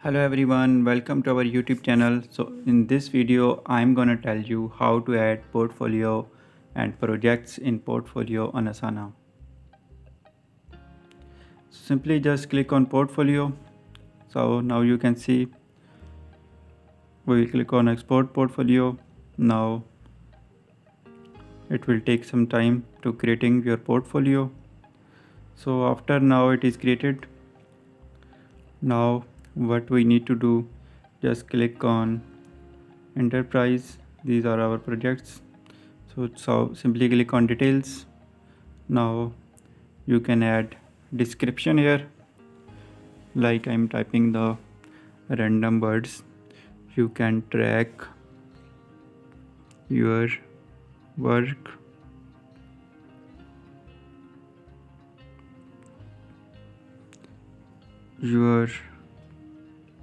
Hello everyone, welcome to our YouTube channel. So in this video, I'm gonna tell you how to add portfolio and projects in portfolio on Asana. Simply just click on portfolio. So now you can see we will click on export portfolio. Now it will take some time to creating your portfolio. So after now it is created. Now what we need to do, just click on enterprise. These are our projects. So simply click on details. Now you can add description here, like I'm typing the random words. You can track your work, your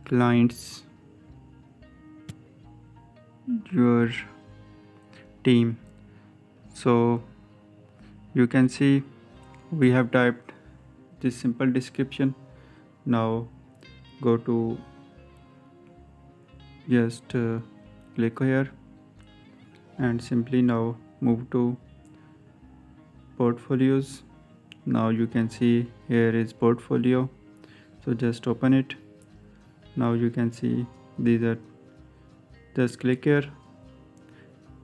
clients, your team. So you can see we have typed this simple description. Now go to just click here and simply now move to portfolios. Now you can see here is portfolio, so just open it. Now you can see these are, just click here,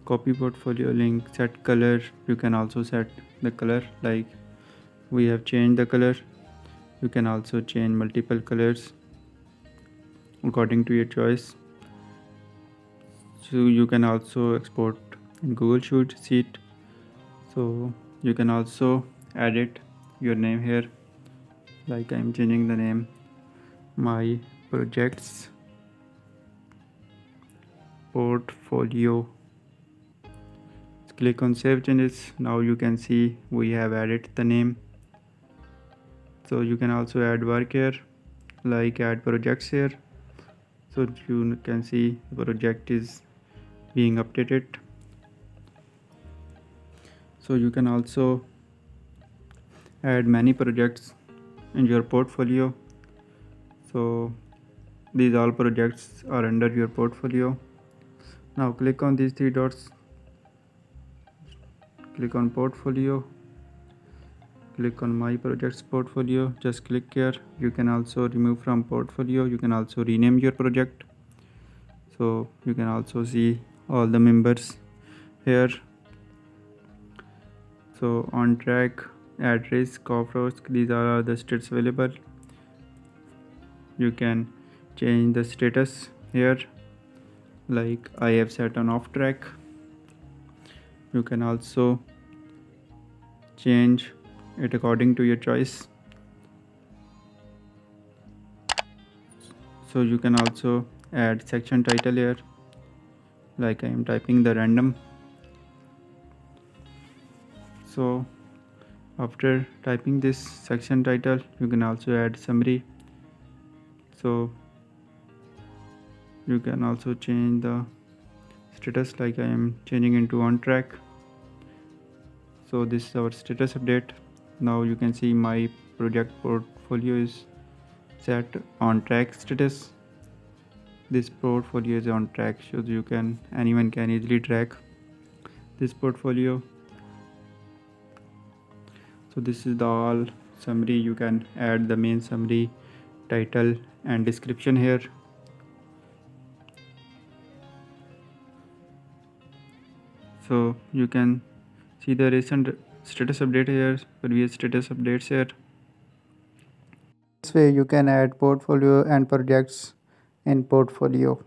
copy portfolio link, set color. You can also set the color, like we have changed the color. You can also change multiple colors according to your choice. So you can also export in Google Sheet. So you can also edit your name here, like I'm changing the name my projects portfolio. Click on save changes. Now you can see we have added the name. So you can also add work here, like add projects here. So you can see the project is being updated. So you can also add many projects in your portfolio. So these all projects are under your portfolio. Now click on these three dots, click on portfolio, click on my projects portfolio, just click here. You can also remove from portfolio. You can also rename your project. So you can also see all the members here. So on track, at risk, off risk, these are the states available. You can change the status here, like I have set on off track. You can also change it according to your choice. So you can also add section title here, like I am typing the random. So after typing this section title, you can also add summary. So you can also change the status, like I am changing into on track. So this is our status update. Now you can see my project portfolio is set on track status. This portfolio is on track, so anyone can easily track this portfolio. So this is the all summary. You can add the main summary, title and description here. So you can see the recent status update here, previous status updates here. This way you can add portfolio and projects in portfolio.